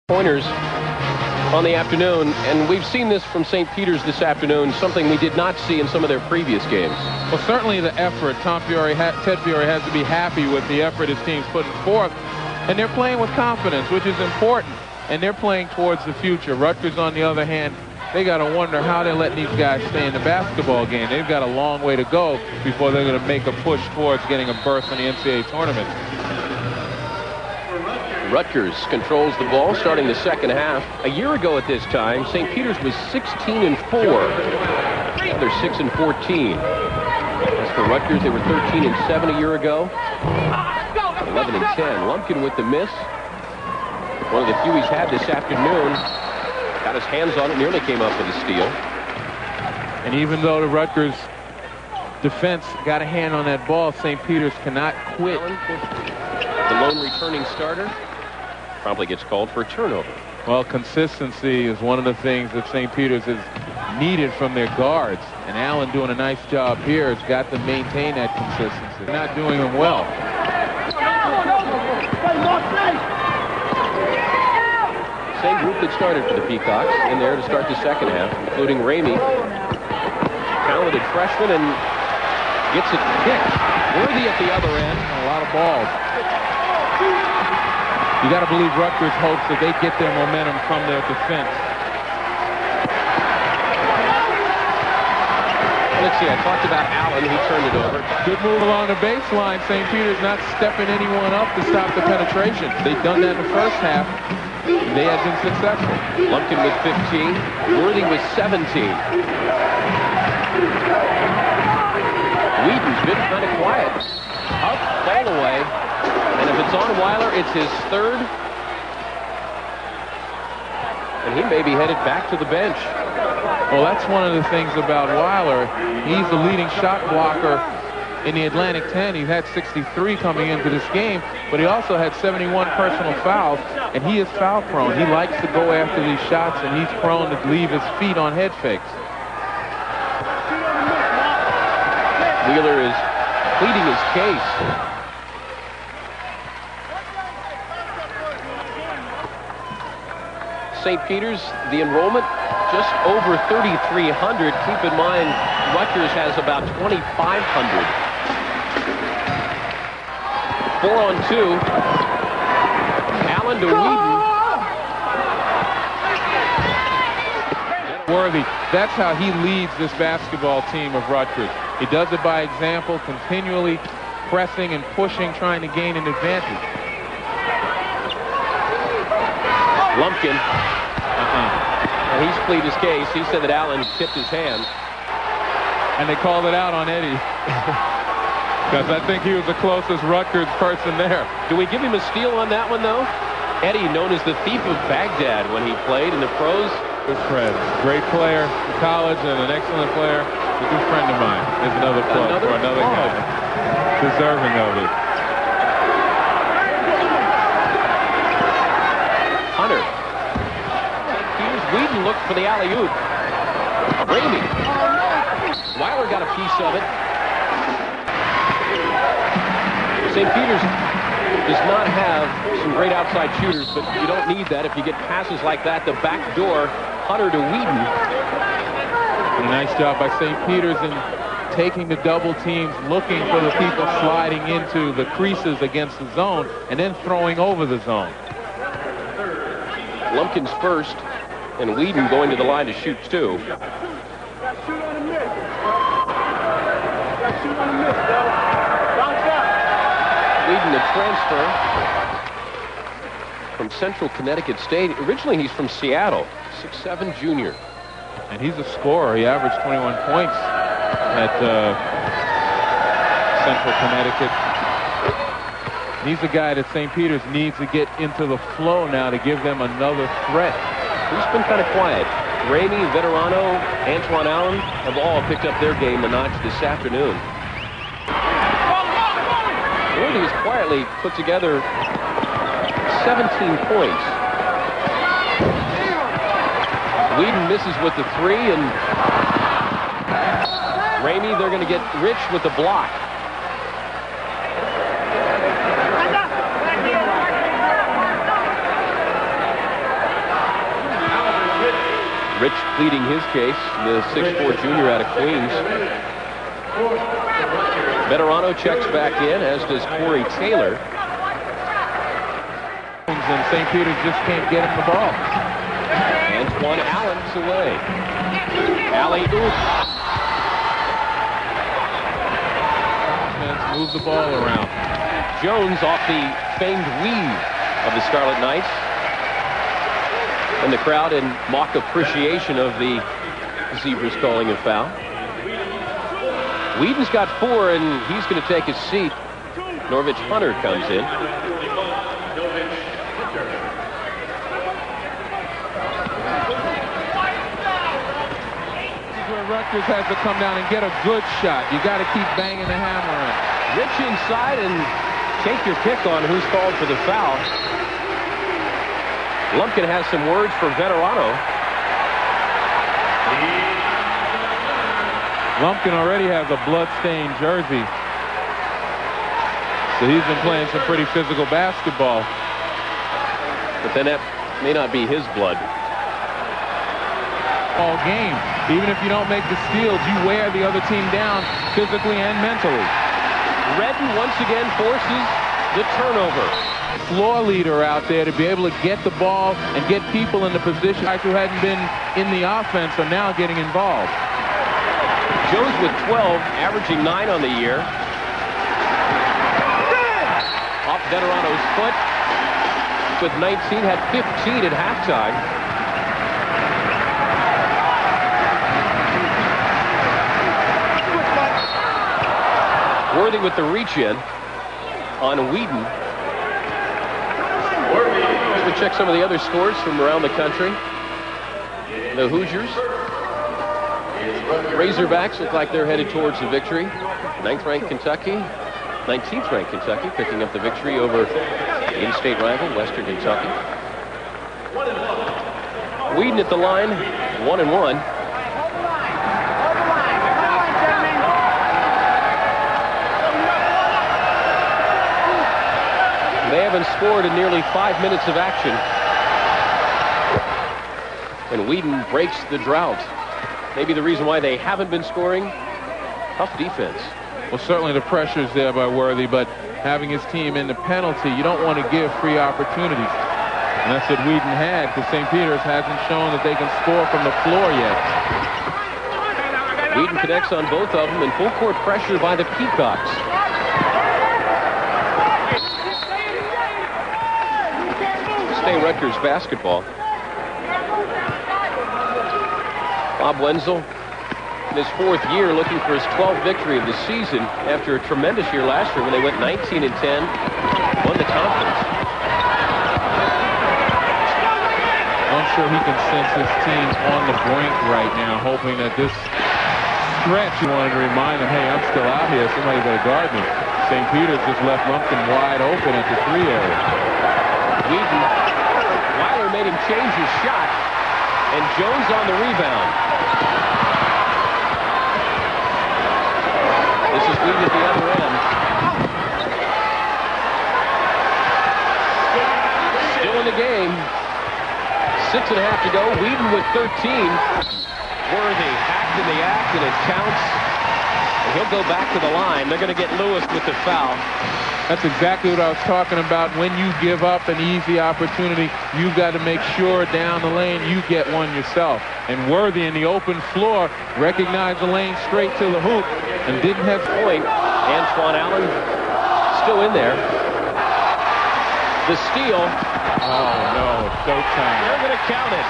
Pointers on the afternoon, and we've seen this from St. Peter's this afternoon, something we did not see in some of their previous games. Well, certainly the effort. Ted Fiore has to be happy with the effort his team's putting forth, and they're playing with confidence, which is important, and they're playing towards the future. Rutgers, on the other hand, they got to wonder how they're letting these guys stay in the basketball game. They've got a long way to go before they're going to make a push towards getting a berth in the NCAA tournament. Rutgers controls the ball starting the second half. A year ago at this time, St. Peter's was 16-4. Now they're 6-14. As for Rutgers, they were 13-7 a year ago. 11-10. Lumpkin with the miss. One of the few he's had this afternoon. Got his hands on it, nearly came up with a steal. And even though the Rutgers defense got a hand on that ball, St. Peter's cannot quit. The lone returning starter probably gets called for a turnover. Well, consistency is one of the things that St. Peter's has needed from their guards. And Allen doing a nice job here has got to maintain that consistency. They're not doing them well. Same group that started for the Peacocks in there to start the second half, including Ramey. Talented freshman, and gets it kicked. Worthy at the other end. A lot of balls. You got to believe Rutgers hopes that they get their momentum from their defense. Let's see, I talked about Allen, who turned it over. Good move along the baseline. St. Peter's not stepping anyone up to stop the penetration. They've done that in the first half. They have been successful. Lumpkin with 15. Worthy with 17. Weeden's been kind of quiet. Up, fall away. And if it's on Weiler, it's his third. And he may be headed back to the bench. Well, that's one of the things about Weiler. He's the leading shot blocker in the Atlantic 10. He had 63 coming into this game, but he also had 71 personal fouls, and he is foul prone. He likes to go after these shots, and he's prone to leave his feet on head fakes. Wheeler is pleading his case. St. Peter's, the enrollment just over 3,300. Keep in mind, Rutgers has about 2,500. 4-on-2. Allen to Weeden. Worthy. That's how he leads this basketball team of Rutgers. He does it by example, continually pressing and pushing, trying to gain an advantage. Lumpkin. And he's pleaded his case. He said that Allen tipped his hand. And they called it out on Eddie. Because I think he was the closest Rutgers person there. Do we give him a steal on that one, though? Eddie, known as the Thief of Baghdad when he played in the pros. Good friend. Great player in college and an excellent player. A good friend of mine. There's another plug for another guy deserving of it. Hunter. Here's Weeden looked for the alley-oop. Ramey. Weiler got a piece of it. St. Peter's does not have some great outside shooters, but you don't need that if you get passes like that. The back door, Hunter to Weeden. And a nice job by St. Peter's in taking the double teams, looking for the people sliding into the creases against the zone, and then throwing over the zone. Lumpkin's first, and Weeden going to the line to shoot two. Weeden, a transfer from Central Connecticut State. Originally, he's from Seattle, 6'7" junior. And he's a scorer. He averaged 21 points at Central Connecticut. He's the guy that St. Peter's needs to get into the flow now to give them another threat. He's been kind of quiet. Ramey, Veterano, Antoine Allen have all picked up their game a notch this afternoon. Worthy has quietly put together 17 points. Weeden misses with the three, and Ramey, they're going to get Rich with the block. Rich pleading his case, the 6'4" junior out of Queens. Veterano checks back in, as does Corey Taylor. And St. Peter's just can't get him the ball. Antoine Allen's away. Alley-oop. Move the ball around. Jones off the famed weave of the Scarlet Knights. And the crowd in mock appreciation of the Zebras calling a foul. Weeden's got 4, and he's going to take his seat. Norvich Hunter comes in. Rutgers has to come down and get a good shot. You got to keep banging the hammer in. Rich inside, and take your pick on who's called for the foul. Lumpkin has some words for Veterano. Lumpkin already has a blood-stained jersey. So he's been playing some pretty physical basketball. But then that may not be his blood. All game. Even if you don't make the steals, you wear the other team down physically and mentally. Redden once again forces the turnover. Floor leader out there to be able to get the ball and get people in the position who hadn't been in the offense are now getting involved. Jones with 12, averaging 9 on the year. Off Veterano's foot with 19, had 15 at halftime. Worthy with the reach in on Weeden. Let's check some of the other scores from around the country. The Hoosiers. Razorbacks look like they're headed towards the victory. 9th ranked Kentucky. 19th ranked Kentucky picking up the victory over in-state rival Western Kentucky. Weeden at the line, 1-1. They haven't scored in nearly 5 minutes of action. And Weeden breaks the drought. Maybe the reason why they haven't been scoring, tough defense. Well, certainly the pressure's there by Worthy, but having his team in the penalty, you don't want to give free opportunities. And that's what Weeden had, because St. Peter's hasn't shown that they can score from the floor yet. Weeden connects on both of them, and full court pressure by the Peacocks. Rutgers basketball. Bob Wenzel, in his 4th year, looking for his 12th victory of the season after a tremendous year last year when they went 19-10, won the conference. I'm sure he can sense his team on the brink right now, hoping that this stretch, he wanted to remind them, hey, I'm still out here. Somebody better guard me. St. Peter's just left Lumpkin wide open at the 3 area. Weeden, Weiler made him change his shot, and Jones on the rebound. This is Weeden at the other end. Still in the game. 6.5 to go. Weeden with 13. Worthy hacked in the act, and it counts. And he'll go back to the line. They're going to get Lewis with the foul. That's exactly what I was talking about. When you give up an easy opportunity, you've got to make sure down the lane you get one yourself. And Worthy in the open floor recognized the lane straight to the hoop and didn't have point. Antoine Allen still in there. The steal. Oh, no. Showtime. They're going to count it.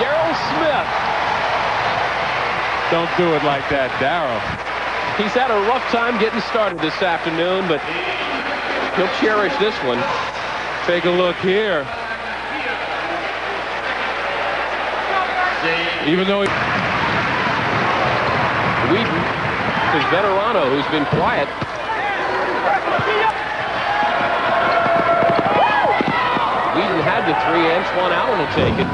Darryl Smith. Don't do it like that, Darryl. He's had a rough time getting started this afternoon, but he'll cherish this one. Take a look here. Even though Weeden is Veterano, who's been quiet. Weeden had the 3. Antoine Allen will take it.